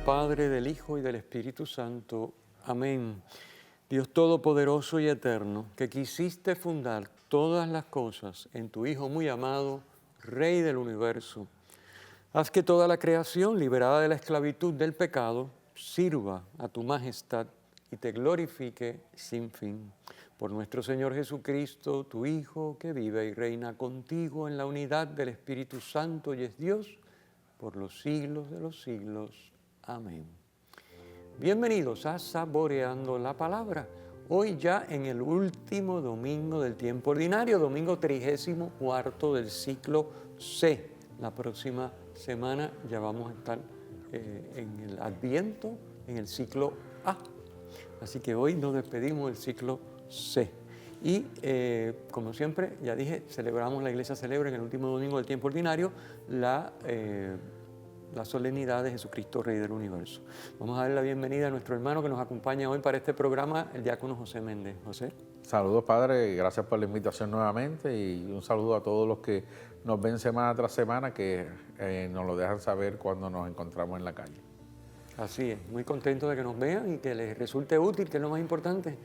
Padre, del Hijo y del Espíritu Santo. Amén. Dios Todopoderoso y Eterno, que quisiste fundar todas las cosas en tu Hijo muy amado, Rey del universo, haz que toda la creación, liberada de la esclavitud del pecado, sirva a tu majestad y te glorifique sin fin. Por nuestro Señor Jesucristo, tu Hijo, que vive y reina contigo en la unidad del Espíritu Santo y es Dios, por los siglos de los siglos. Amén. Bienvenidos a Saboreando la Palabra. Hoy ya en el último domingo del tiempo ordinario, domingo 34 del ciclo C. La próxima semana ya vamos a estar en el Adviento, en el ciclo A. Así que hoy nos despedimos del ciclo C. Y como siempre, ya dije, la iglesia celebra en el último domingo del tiempo ordinario la solemnidad de Jesucristo, Rey del universo. Vamos a darle la bienvenida a nuestro hermano que nos acompaña hoy para este programa, el diácono José Méndez. José. Saludos, Padre, gracias por la invitación nuevamente y un saludo a todos los que nos ven semana tras semana, que nos lo dejan saber cuando nos encontramos en la calle. Así es, muy contento de que nos vean y que les resulte útil, que es lo más importante.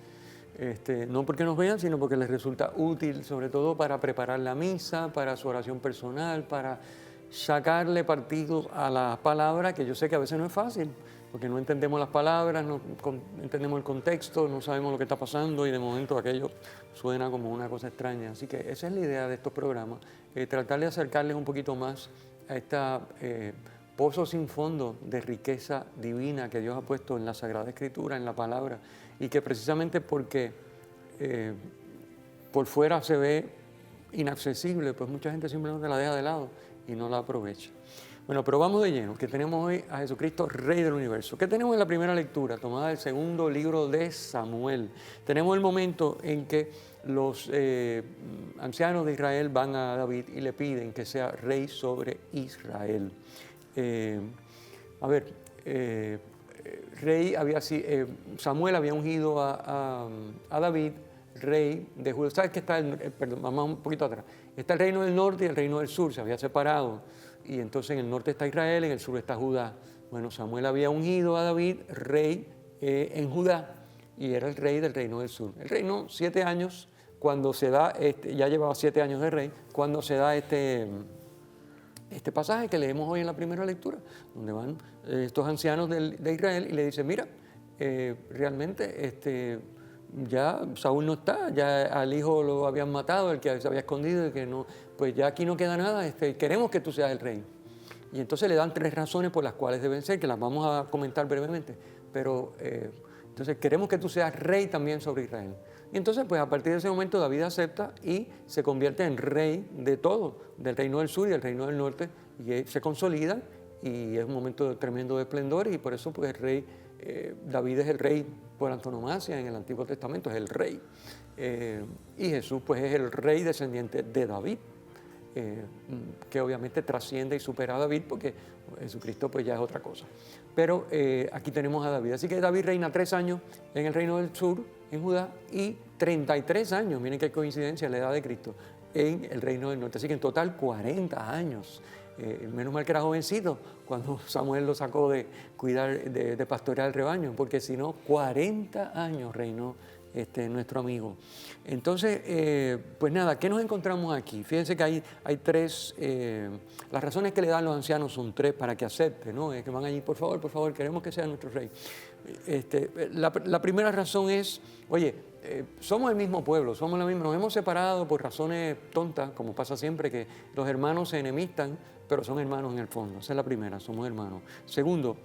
No porque nos vean, sino porque les resulta útil, sobre todo para preparar la misa, para su oración personal, para sacarle partido a la palabra, que yo sé que a veces no es fácil, porque no entendemos las palabras, no entendemos el contexto, no sabemos lo que está pasando y de momento aquello suena como una cosa extraña. Así que esa es la idea de estos programas, tratar de acercarles un poquito más a esta pozo sin fondo de riqueza divina que Dios ha puesto en la Sagrada Escritura, en la palabra, y que precisamente porque por fuera se ve inaccesible, pues mucha gente simplemente la deja de lado y no la aprovecha. Bueno, pero vamos de lleno, que tenemos hoy a Jesucristo, Rey del universo. ¿Qué tenemos en la primera lectura, tomada del segundo libro de Samuel? Tenemos el momento en que los ancianos de Israel van a David y le piden que sea rey sobre Israel. Samuel había ungido a David rey de Judá. ¿Sabes que está perdón, vamos un poquito atrás? Está el reino del norte y el reino del sur, se había separado. Y entonces en el norte está Israel, en el sur está Judá. Bueno, Samuel había ungido a David rey en Judá y era el rey del reino del sur. El reino, 7 años, cuando se da, ya llevaba 7 años de rey, cuando se da este pasaje que leemos hoy en la primera lectura, donde van estos ancianos de Israel y le dicen, mira, realmente ya Saúl no está, ya al hijo lo habían matado, el que se había escondido, y que no, pues ya aquí no queda nada, queremos que tú seas el rey. Y entonces le dan 3 razones por las cuales deben ser, que las vamos a comentar brevemente, pero entonces queremos que tú seas rey también sobre Israel. Y entonces pues a partir de ese momento David acepta y se convierte en rey de todo, del reino del sur y del reino del norte, y se consolidan y es un momento tremendo de esplendor y por eso pues el rey, David es el rey por antonomasia en el Antiguo Testamento, es el rey. Y Jesús pues es el rey descendiente de David, que obviamente trasciende y supera a David porque Jesucristo pues ya es otra cosa. Pero aquí tenemos a David. Así que David reina 3 años en el reino del sur, en Judá, y 33 años, miren qué coincidencia, la edad de Cristo, en el reino del norte. Así que en total 40 años. Menos mal que era jovencito cuando Samuel lo sacó de cuidar, de pastorear el rebaño, porque si no, 40 años reinó nuestro amigo. Entonces, pues nada, ¿qué nos encontramos aquí? Fíjense que hay 3, las razones que le dan los ancianos son 3 para que acepte, ¿no? Es que van allí, por favor, queremos que sea nuestro rey. La primera razón es, oye, somos el mismo pueblo, somos la misma, nos hemos separado por razones tontas, como pasa siempre, que los hermanos se enemistan, pero son hermanos en el fondo. Esa es la primera, somos hermanos. Segundo,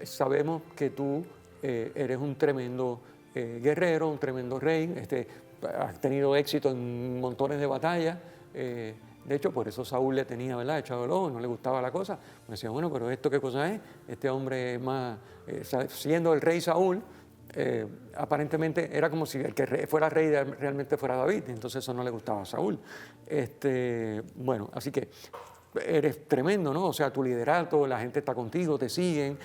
sabemos que tú eres un tremendo guerrero, un tremendo rey, has tenido éxito en montones de batallas. De hecho, por eso Saúl le tenía, ¿verdad?, echado el ojo, no le gustaba la cosa. Me decía, bueno, pero ¿esto qué cosa es? Este hombre más, siendo el rey Saúl, aparentemente era como si el que fuera rey realmente fuera David, entonces eso no le gustaba a Saúl. Bueno, así que eres tremendo, ¿no? O sea, tu liderato, la gente está contigo, te siguen,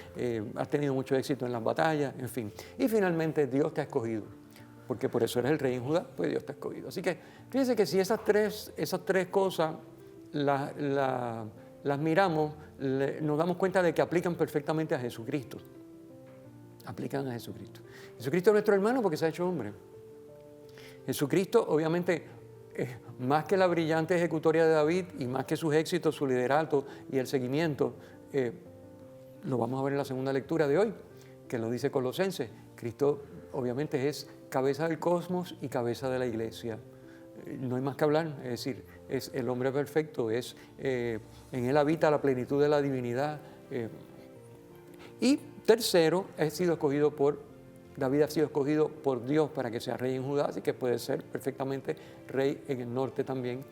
has tenido mucho éxito en las batallas, en fin. Y finalmente Dios te ha escogido, porque por eso eres el rey en Judá, pues Dios te ha escogido. Así que fíjense que si esas tres cosas las miramos, nos damos cuenta de que aplican perfectamente a Jesucristo. Aplican a Jesucristo. Jesucristo es nuestro hermano porque se ha hecho hombre. Jesucristo, obviamente, más que la brillante ejecutoria de David y más que sus éxitos, su liderato y el seguimiento, lo vamos a ver en la segunda lectura de hoy, que lo dice Colosenses. Cristo, obviamente, es cabeza del cosmos y cabeza de la iglesia. No hay más que hablar, es decir, es el hombre perfecto, en él habita la plenitud de la divinidad. Y tercero, David ha sido escogido por Dios para que sea rey en Judá, así que puede ser perfectamente rey en el norte también.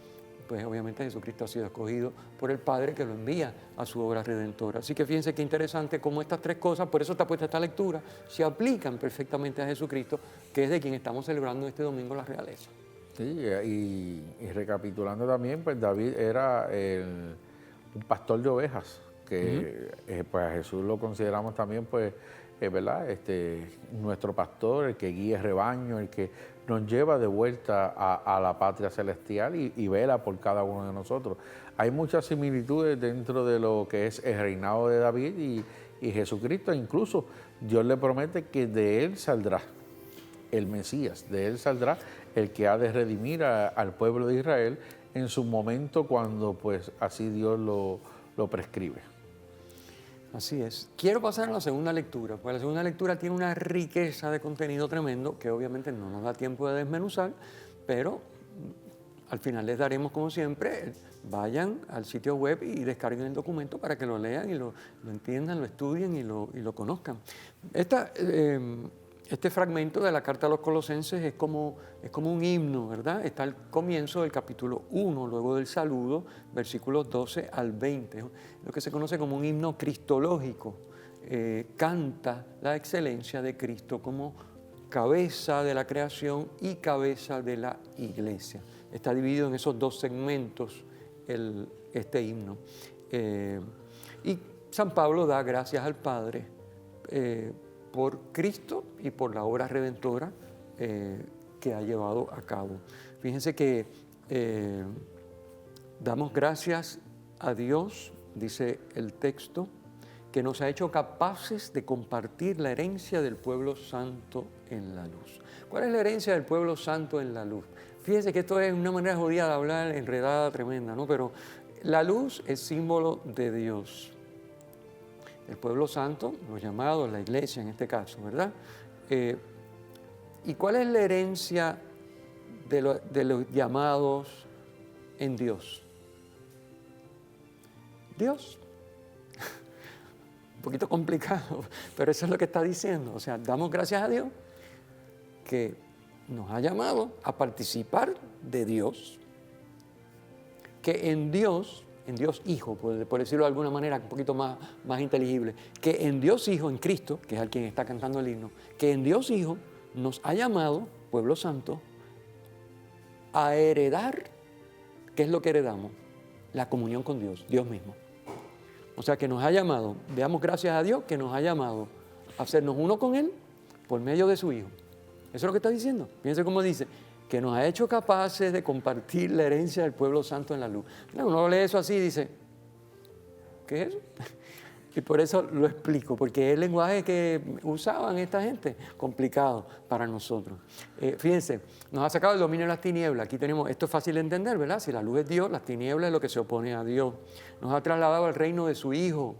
Pues obviamente Jesucristo ha sido escogido por el Padre que lo envía a su obra redentora. Así que fíjense qué interesante cómo estas tres cosas, por eso está puesta esta lectura, se aplican perfectamente a Jesucristo, que es de quien estamos celebrando este domingo la realeza. Sí, y recapitulando también, pues David era un pastor de ovejas, que pues a Jesús lo consideramos también, pues, ¿verdad? Nuestro pastor, el que guía el rebaño, el que nos lleva de vuelta a la patria celestial y vela por cada uno de nosotros. Hay muchas similitudes dentro de lo que es el reinado de David y Jesucristo. Incluso Dios le promete que de él saldrá el Mesías, de él saldrá el que ha de redimir al pueblo de Israel en su momento cuando pues así Dios lo prescribe. Así es. Quiero pasar a la segunda lectura, porque la segunda lectura tiene una riqueza de contenido tremendo que obviamente no nos da tiempo de desmenuzar, pero al final les daremos, como siempre, vayan al sitio web y descarguen el documento para que lo lean y lo entiendan, lo estudien y lo conozcan. Este fragmento de la carta a los Colosenses es como un himno, ¿verdad? Está al comienzo del capítulo 1, luego del saludo, versículos 12 al 20, lo que se conoce como un himno cristológico. Canta la excelencia de Cristo como cabeza de la creación y cabeza de la iglesia. Está dividido en esos dos segmentos este himno. Y San Pablo da gracias al Padre por Cristo y por la obra redentora que ha llevado a cabo. Fíjense que damos gracias a Dios, dice el texto, que nos ha hecho capaces de compartir la herencia del pueblo santo en la luz. ¿Cuál es la herencia del pueblo santo en la luz? Fíjense que esto es una manera jodida de hablar, enredada, tremenda, ¿no? Pero la luz es símbolo de Dios. El pueblo santo, los llamados, la iglesia en este caso, ¿verdad? ¿Y cuál es la herencia de los llamados en Dios? Dios. Un poquito complicado, pero eso es lo que está diciendo. O sea, damos gracias a Dios que nos ha llamado a participar de Dios, que en Dios Hijo, por decirlo de alguna manera un poquito más inteligible, que en Dios Hijo, en Cristo, que es al quien está cantando el himno, que en Dios Hijo nos ha llamado, pueblo santo, a heredar. ¿Qué es lo que heredamos? La comunión con Dios, Dios mismo. O sea, que nos ha llamado, damos gracias a Dios que nos ha llamado a hacernos uno con Él por medio de su Hijo. Eso es lo que está diciendo. Fíjense cómo dice, que nos ha hecho capaces de compartir la herencia del pueblo santo en la luz. Uno lee eso así y dice, ¿qué es eso? Y por eso lo explico, porque es el lenguaje que usaban esta gente, complicado para nosotros. Fíjense, nos ha sacado el dominio de las tinieblas. Aquí tenemos, esto es fácil de entender, ¿verdad? Si la luz es Dios, las tinieblas es lo que se opone a Dios. Nos ha trasladado al reino de su Hijo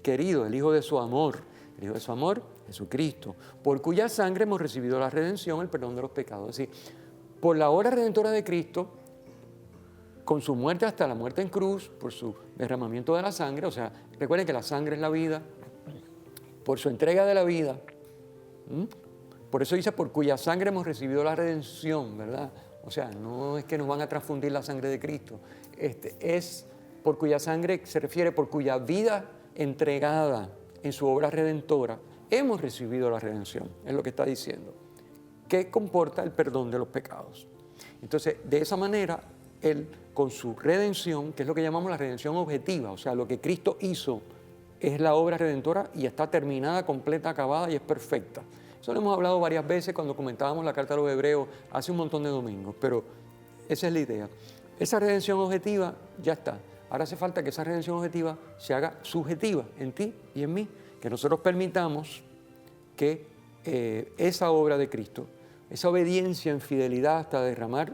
querido, el Hijo de su amor. El Hijo de su amor, Jesucristo, por cuya sangre hemos recibido la redención, el perdón de los pecados. Es decir, por la obra redentora de Cristo, con su muerte hasta la muerte en cruz, por su derramamiento de la sangre, o sea, recuerden que la sangre es la vida, por su entrega de la vida, por eso dice, por cuya sangre hemos recibido la redención, ¿verdad? O sea, no es que nos van a transfundir la sangre de Cristo, es por cuya sangre, se refiere por cuya vida entregada en su obra redentora, hemos recibido la redención, es lo que está diciendo, que comporta el perdón de los pecados. Entonces, de esa manera, Él, con su redención, que es lo que llamamos la redención objetiva, o sea, lo que Cristo hizo es la obra redentora y está terminada, completa, acabada y es perfecta. Eso lo hemos hablado varias veces cuando comentábamos la carta a los Hebreos hace un montón de domingos, pero esa es la idea. Esa redención objetiva ya está. Ahora hace falta que esa redención objetiva se haga subjetiva en ti y en mí, que nosotros permitamos que esa obra de Cristo, esa obediencia en fidelidad hasta derramar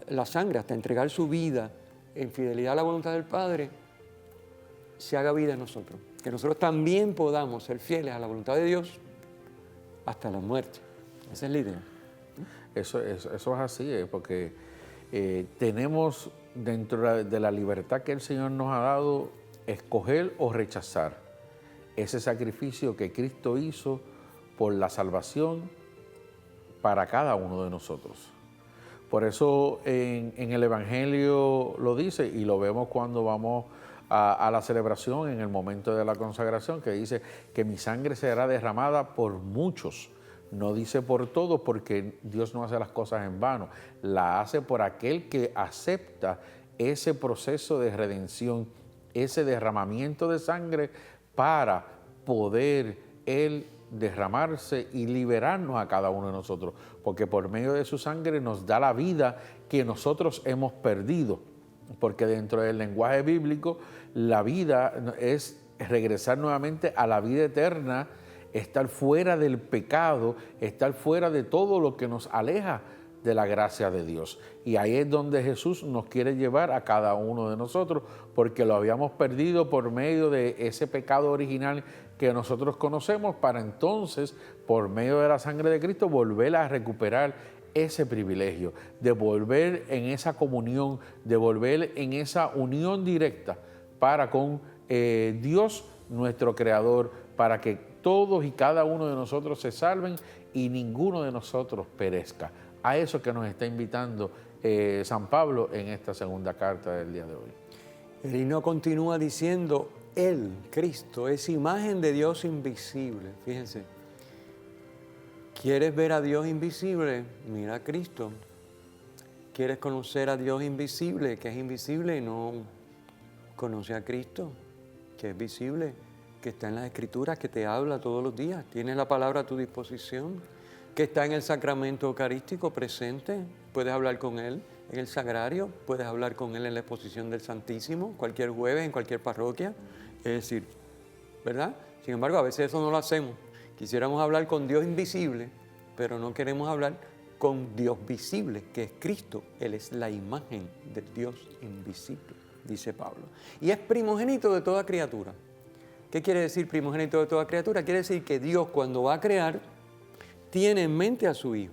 la sangre, hasta entregar su vida en fidelidad a la voluntad del Padre, se haga vida en nosotros. Que nosotros también podamos ser fieles a la voluntad de Dios hasta la muerte. Esa es la idea. Eso es así, porque tenemos dentro de la libertad que el Señor nos ha dado, escoger o rechazar ese sacrificio que Cristo hizo por la salvación para cada uno de nosotros. Por eso en el Evangelio lo dice, y lo vemos cuando vamos a la celebración en el momento de la consagración, que dice que mi sangre será derramada por muchos. No dice por todos, porque Dios no hace las cosas en vano. La hace por aquel que acepta ese proceso de redención, ese derramamiento de sangre para poder Él derramarse y liberarnos a cada uno de nosotros. Porque por medio de su sangre nos da la vida que nosotros hemos perdido. Porque dentro del lenguaje bíblico, la vida es regresar nuevamente a la vida eterna, estar fuera del pecado, estar fuera de todo lo que nos aleja de la gracia de Dios. Y ahí es donde Jesús nos quiere llevar a cada uno de nosotros, porque lo habíamos perdido por medio de ese pecado original que nosotros conocemos, para entonces, por medio de la sangre de Cristo, volver a recuperar ese privilegio, de volver en esa comunión, de volver en esa unión directa para con Dios, nuestro Creador, para que todos y cada uno de nosotros se salven y ninguno de nosotros perezca. A eso que nos está invitando San Pablo en esta segunda carta del día de hoy. El himno continúa diciendo, Él, Cristo, es imagen de Dios invisible. Fíjense, ¿quieres ver a Dios invisible? Mira a Cristo. ¿Quieres conocer a Dios invisible, que es invisible? No, conoce a Cristo, que es visible, que está en las Escrituras, que te habla todos los días, tiene la palabra a tu disposición, que está en el sacramento eucarístico presente, puedes hablar con Él en el sagrario, puedes hablar con Él en la exposición del Santísimo, cualquier jueves, en cualquier parroquia, es decir, ¿verdad? Sin embargo, a veces eso no lo hacemos. Quisiéramos hablar con Dios invisible, pero no queremos hablar con Dios visible, que es Cristo. Él es la imagen del Dios invisible, dice Pablo. Y es primogénito de toda criatura. ¿Qué quiere decir primogénito de toda criatura? Quiere decir que Dios, cuando va a crear, tiene en mente a su Hijo.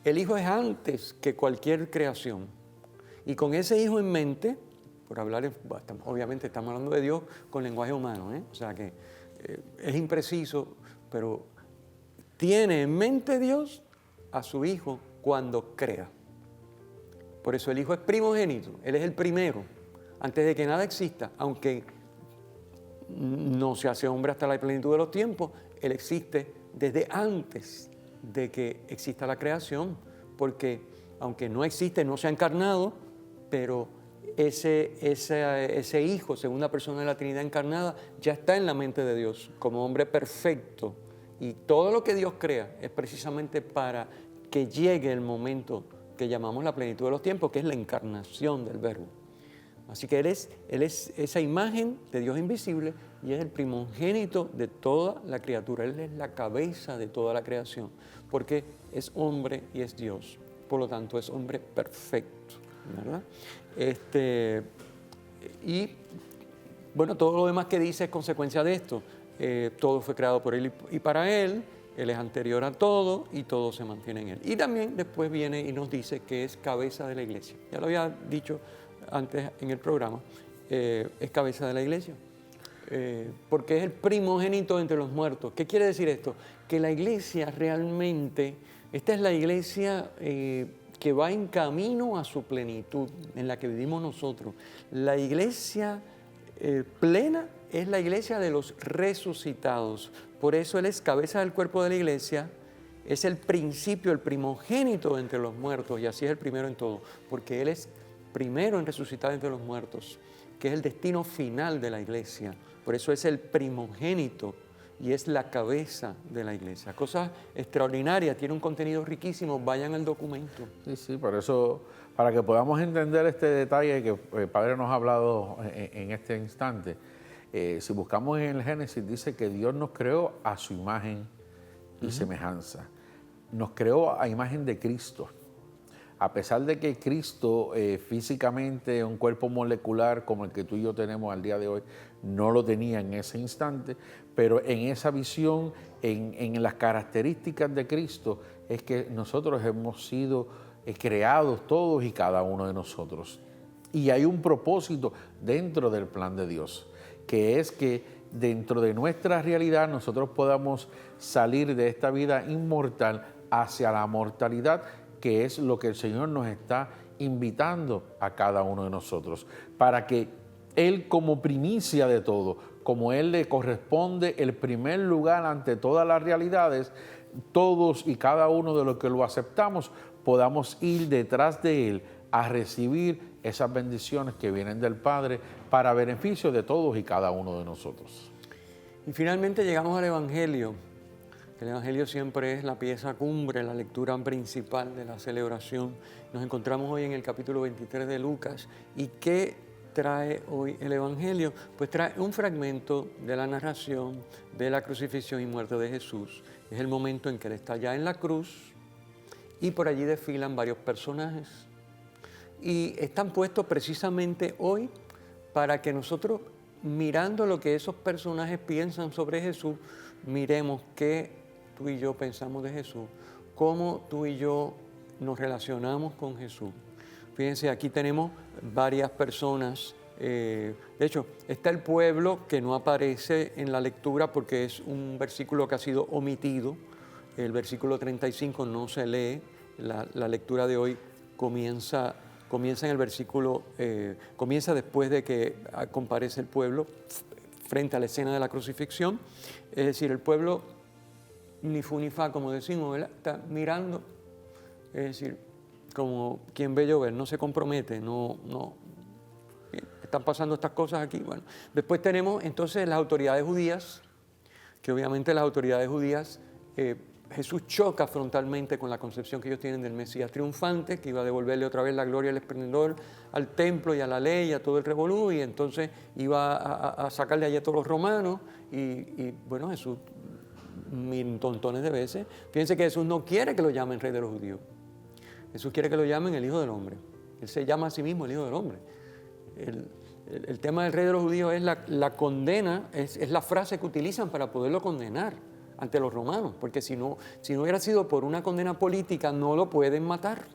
El Hijo es antes que cualquier creación. Y con ese Hijo en mente, por hablar, obviamente estamos hablando de Dios con lenguaje humano, o sea que es impreciso, pero tiene en mente Dios a su Hijo cuando crea. Por eso el Hijo es primogénito, Él es el primero, antes de que nada exista, aunque no se hace hombre hasta la plenitud de los tiempos, Él existe desde antes de que exista la creación, porque aunque no existe, no se ha encarnado, pero ese Hijo, segunda persona de la Trinidad encarnada, ya está en la mente de Dios como hombre perfecto. Y todo lo que Dios crea es precisamente para que llegue el momento que llamamos la plenitud de los tiempos, que es la encarnación del Verbo. Así que Él es esa imagen de Dios invisible y es el primogénito de toda la criatura. Él es la cabeza de toda la creación, porque es hombre y es Dios. Por lo tanto, es hombre perfecto, ¿verdad? Y bueno, todo lo demás que dice es consecuencia de esto. Todo fue creado por Él y para Él. Él es anterior a todo y todo se mantiene en Él. Y también después viene y nos dice que es cabeza de la iglesia. Ya lo había dicho antes en el programa, es cabeza de la iglesia, porque es el primogénito entre los muertos. ¿Qué quiere decir esto? Que la iglesia realmente, esta es la iglesia que va en camino a su plenitud, en la que vivimos nosotros. La iglesia plena es la iglesia de los resucitados. Por eso Él es cabeza del cuerpo de la iglesia, es el principio, el primogénito entre los muertos, y así es el primero en todo, porque Él es primero en resucitar entre los muertos, que es el destino final de la iglesia. Por eso es el primogénito y es la cabeza de la iglesia. Cosas extraordinarias, tiene un contenido riquísimo, vayan al documento. Sí, por eso para que podamos entender este detalle que el Padre nos ha hablado en este instante. Si buscamos en el Génesis, dice que Dios nos creó a su imagen y semejanza. Nos creó a imagen de Cristo. A pesar de que Cristo físicamente, un cuerpo molecular como el que tú y yo tenemos al día de hoy, no lo tenía en ese instante, pero en esa visión, en las características de Cristo, es que nosotros hemos sido creados todos y cada uno de nosotros. Y hay un propósito dentro del plan de Dios, que es que dentro de nuestra realidad nosotros podamos salir de esta vida inmortal hacia la mortalidad, que es lo que el Señor nos está invitando a cada uno de nosotros, para que Él, como primicia de todo, como Él le corresponde el primer lugar ante todas las realidades, todos y cada uno de los que lo aceptamos podamos ir detrás de Él a recibir esas bendiciones que vienen del Padre para beneficio de todos y cada uno de nosotros. Y finalmente llegamos al Evangelio. El Evangelio siempre es la pieza cumbre, la lectura principal de la celebración. Nos encontramos hoy en el capítulo 23 de Lucas. ¿Y qué trae hoy el Evangelio? Pues trae un fragmento de la narración de la crucifixión y muerte de Jesús. Es el momento en que Él está ya en la cruz y por allí desfilan varios personajes. Y están puestos precisamente hoy para que nosotros, mirando lo que esos personajes piensan sobre Jesús, miremos qué tú y yo pensamos de Jesús, cómo tú y yo nos relacionamos con Jesús. Fíjense, aquí tenemos varias personas. De hecho, está el pueblo que no aparece en la lectura porque es un versículo que ha sido omitido. El versículo 35 no se lee. La lectura de hoy comienza en el versículo, comienza después de que comparece el pueblo frente a la escena de la crucifixión. Es decir, el pueblo ni fu ni fa, como decimos, ¿verdad? Está mirando, es decir, como quien ve llover, no se compromete, no, están pasando estas cosas aquí. Bueno, después tenemos entonces las autoridades judías, que obviamente las autoridades judías, Jesús choca frontalmente con la concepción que ellos tienen del Mesías triunfante, que iba a devolverle otra vez la gloria y el esplendor al templo y a la ley y a todo el revolú, y entonces iba a sacarle allá a todos los romanos, y bueno, Jesús montones de veces. Fíjense que Jesús no quiere que lo llamen rey de los judíos. Jesús quiere que lo llamen el Hijo del Hombre. Él se llama a sí mismo el Hijo del Hombre. El tema del rey de los judíos es la condena, es la frase que utilizan para poderlo condenar ante los romanos, porque si no hubiera sido por una condena política, no lo pueden matar.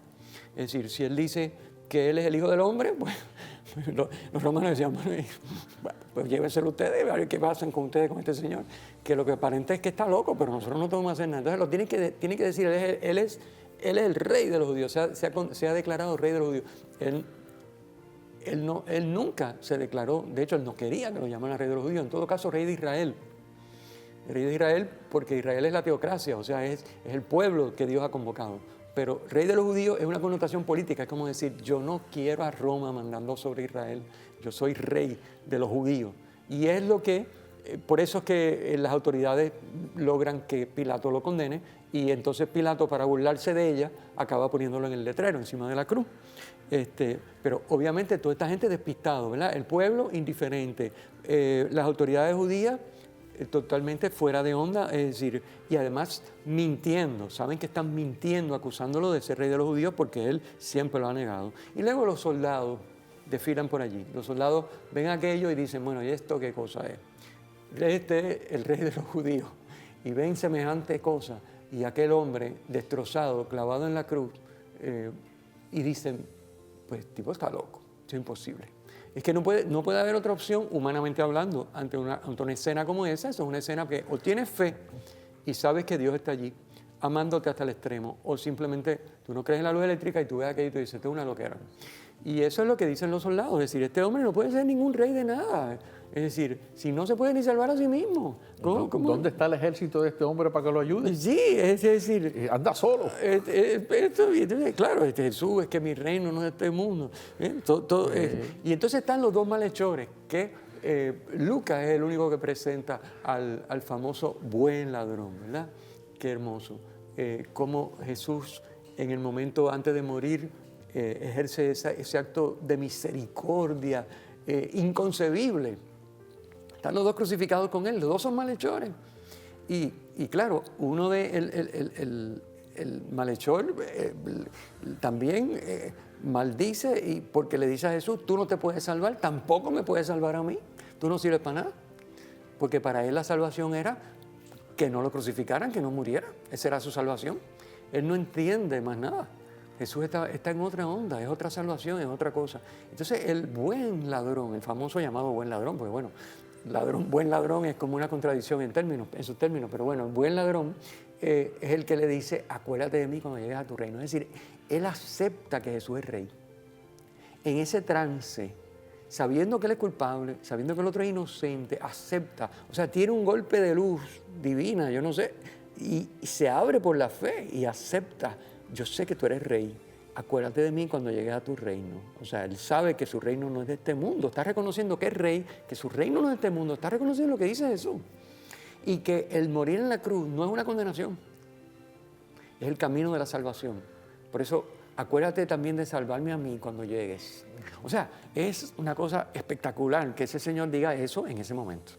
Es decir, si él dice que él es el Hijo del Hombre, pues los romanos decían, bueno, pues llévenselo ustedes, a ver qué pasan con ustedes, con este señor, que lo que aparenta es que está loco, pero nosotros no podemos hacer nada. Entonces lo tiene que decir, él es el rey de los judíos, se ha declarado rey de los judíos. Él nunca se declaró, de hecho él no quería que lo llamaran rey de los judíos, en todo caso rey de Israel. Rey de Israel porque Israel es la teocracia, o sea, es el pueblo que Dios ha convocado. Pero rey de los judíos es una connotación política, es como decir, yo no quiero a Roma mandando sobre Israel, yo soy rey de los judíos. Y es lo que, por eso es que las autoridades logran que Pilato lo condene, y entonces Pilato, para burlarse de ella, acaba poniéndolo en el letrero, encima de la cruz. Pero obviamente toda esta gente despistado, ¿verdad? El pueblo indiferente, las autoridades judías totalmente fuera de onda, es decir, y además mintiendo, saben que están mintiendo, acusándolo de ser rey de los judíos porque él siempre lo ha negado. Y luego los soldados desfilan por allí, los soldados ven aquello y dicen, bueno, ¿y esto qué cosa es? Este es el rey de los judíos, y ven semejante cosa, y aquel hombre destrozado, clavado en la cruz, y dicen, pues tipo está loco, es imposible. Es que no puede haber otra opción, humanamente hablando, ante una escena como esa. Eso es una escena que o tienes fe y sabes que Dios está allí, amándote hasta el extremo, o simplemente tú no crees en la luz eléctrica y tú ves aquello y tú dices, esto es una loquera. Y eso es lo que dicen los soldados, es decir, este hombre no puede ser ningún rey de nada. Es decir, si no se puede ni salvar a sí mismo. ¿Dónde está el ejército de este hombre para que lo ayude? Sí, es decir... anda solo. Claro, Jesús, es que mi reino no es de este mundo. Y entonces están los dos malhechores, que Lucas es el único que presenta al famoso buen ladrón, ¿verdad? Qué hermoso. Cómo Jesús, en el momento antes de morir, ejerce ese acto de misericordia inconcebible. Están los dos crucificados con él, los dos son malhechores. Y claro, uno de el malhechor también maldice y porque le dice a Jesús, tú no te puedes salvar, tampoco me puedes salvar a mí, tú no sirves para nada. Porque para él la salvación era que no lo crucificaran, que no muriera. Esa era su salvación. Él no entiende más nada. Jesús está en otra onda, es otra salvación, es otra cosa. Entonces el buen ladrón, el famoso llamado buen ladrón, porque bueno, buen ladrón es como una contradicción en sus términos, pero bueno, el buen ladrón es el que le dice, acuérdate de mí cuando llegues a tu reino. Es decir, él acepta que Jesús es rey. En ese trance, sabiendo que él es culpable, sabiendo que el otro es inocente, acepta, o sea, tiene un golpe de luz divina, yo no sé, y se abre por la fe y acepta, yo sé que tú eres rey, acuérdate de mí cuando llegues a tu reino. O sea, él sabe que su reino no es de este mundo, está reconociendo que es rey, que su reino no es de este mundo, está reconociendo lo que dice Jesús. Y que el morir en la cruz no es una condenación, es el camino de la salvación. Por eso, acuérdate también de salvarme a mí cuando llegues. O sea, es una cosa espectacular que ese Señor diga eso en ese momento.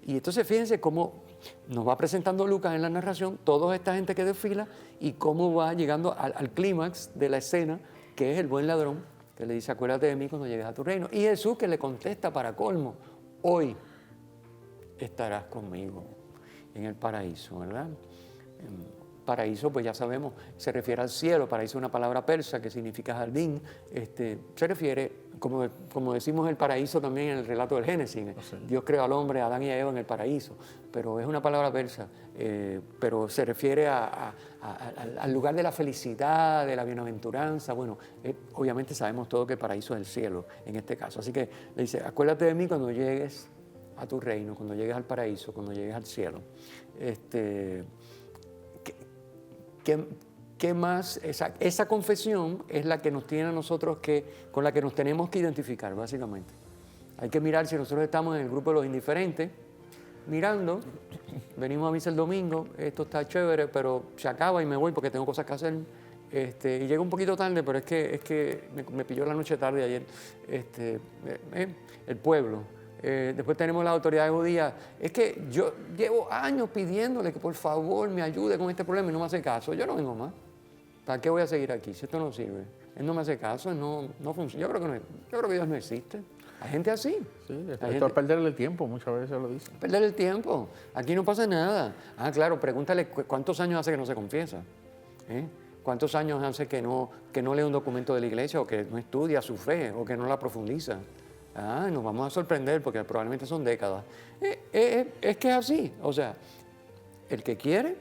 Y entonces fíjense cómo nos va presentando Lucas en la narración toda esta gente que desfila y cómo va llegando al clímax de la escena, que es el buen ladrón, que le dice, acuérdate de mí cuando llegues a tu reino. Y Jesús que le contesta para colmo, hoy estarás conmigo en el paraíso, ¿verdad? Paraíso, pues ya sabemos, se refiere al cielo. Paraíso es una palabra persa que significa jardín. Se refiere, como decimos el paraíso también en el relato del Génesis. Sí. Dios creó al hombre, a Adán y a Eva en el paraíso. Pero es una palabra persa, pero se refiere al lugar de la felicidad, de la bienaventuranza. Bueno, obviamente sabemos todo que el paraíso es el cielo en este caso. Así que le dice, acuérdate de mí cuando llegues a tu reino, cuando llegues al paraíso, cuando llegues al cielo. ¿Qué más? Esa confesión es la que nos tiene a nosotros con la que nos tenemos que identificar, básicamente. Hay que mirar si nosotros estamos en el grupo de los indiferentes, mirando, venimos a misa el domingo, esto está chévere, pero se acaba y me voy porque tengo cosas que hacer. Y llego un poquito tarde, pero es que me pilló la noche tarde ayer. El pueblo. Después tenemos las autoridades judías. Es que yo llevo años pidiéndole que por favor me ayude con este problema y no me hace caso. Yo no vengo más. ¿Para qué voy a seguir aquí si esto no sirve? Él no me hace caso, no funciona. Yo creo que Dios no existe. Hay gente así. Sí, esto es perderle el tiempo, muchas veces lo dicen. Perder el tiempo. Aquí no pasa nada. Ah, claro, pregúntale cuántos años hace que no se confiesa. ¿Cuántos años hace que no lee un documento de la iglesia o que no estudia su fe o que no la profundiza? Nos vamos a sorprender porque probablemente son décadas. Es que es así. O sea, el que quiere,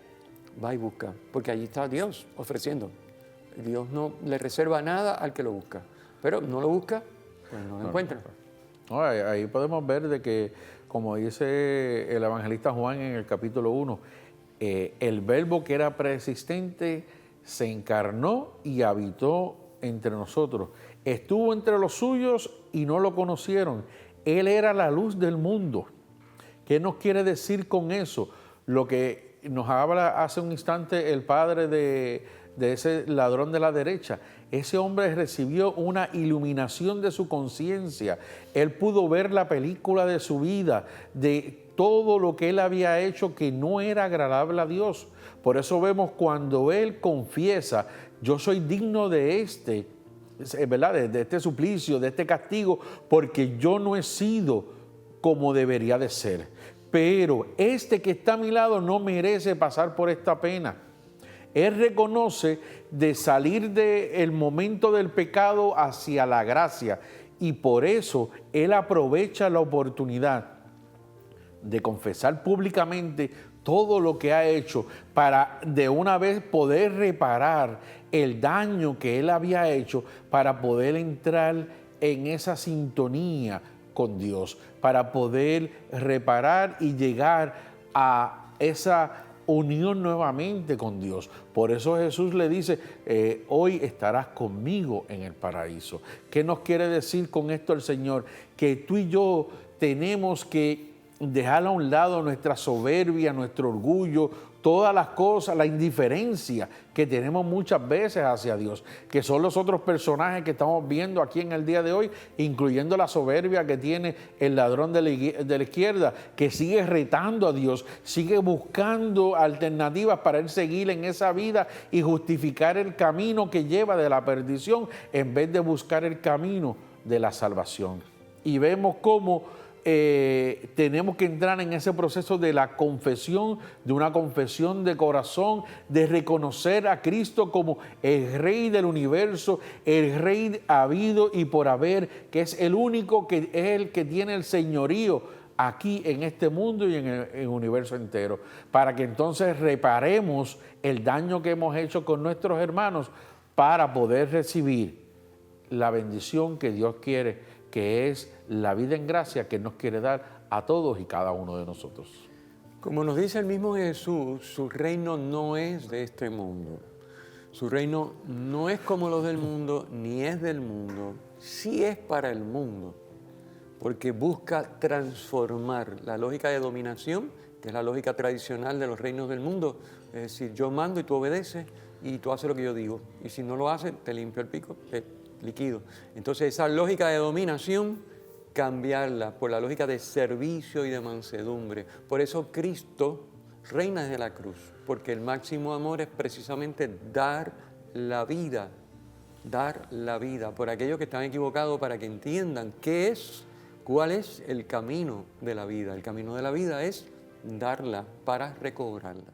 va y busca. Porque allí está Dios ofreciendo. Dios no le reserva nada al que lo busca. Pero no lo busca, pues no lo encuentra. No, ahí podemos ver de que, como dice el evangelista Juan en el capítulo 1, el verbo que era preexistente se encarnó y habitó entre nosotros. Estuvo entre los suyos y no lo conocieron. Él era la luz del mundo. ¿Qué nos quiere decir con eso? Lo que nos habla hace un instante el padre de ese ladrón de la derecha. Ese hombre recibió una iluminación de su conciencia. Él pudo ver la película de su vida, de todo lo que él había hecho que no era agradable a Dios. Por eso vemos cuando él confiesa, yo soy digno de ¿verdad? De este suplicio, de este castigo, porque yo no he sido como debería de ser. Pero este que está a mi lado no merece pasar por esta pena. Él reconoce de salir del momento del pecado hacia la gracia y por eso él aprovecha la oportunidad de confesar públicamente todo lo que ha hecho para de una vez poder reparar el daño que él había hecho, para poder entrar en esa sintonía con Dios, para poder reparar y llegar a esa unión nuevamente con Dios. Por eso Jesús le dice, hoy estarás conmigo en el paraíso. ¿Qué nos quiere decir con esto el Señor? Que tú y yo tenemos que dejar a un lado nuestra soberbia, nuestro orgullo, todas las cosas, la indiferencia que tenemos muchas veces hacia Dios, que son los otros personajes que estamos viendo aquí en el día de hoy, incluyendo la soberbia que tiene el ladrón de la izquierda, que sigue retando a Dios, sigue buscando alternativas para él seguir en esa vida y justificar el camino que lleva de la perdición en vez de buscar el camino de la salvación. Y vemos cómo tenemos que entrar en ese proceso de la confesión, de una confesión de corazón, de reconocer a Cristo como el Rey del universo, el Rey habido y por haber, que es el único que es el que tiene el señorío aquí en este mundo y en el universo entero, para que entonces reparemos el daño que hemos hecho con nuestros hermanos para poder recibir la bendición que Dios quiere, que es la vida en gracia que nos quiere dar a todos y cada uno de nosotros. Como nos dice el mismo Jesús, su reino no es de este mundo. Su reino no es como los del mundo, ni es del mundo. Sí es para el mundo, porque busca transformar la lógica de dominación, que es la lógica tradicional de los reinos del mundo. Es decir, yo mando y tú obedeces y tú haces lo que yo digo. Y si no lo haces, te limpio el pico, te liquido. Entonces esa lógica de dominación, cambiarla por la lógica de servicio y de mansedumbre. Por eso Cristo reina desde la cruz, porque el máximo amor es precisamente dar la vida por aquellos que están equivocados, para que entiendan cuál es el camino de la vida. El camino de la vida es darla para recobrarla.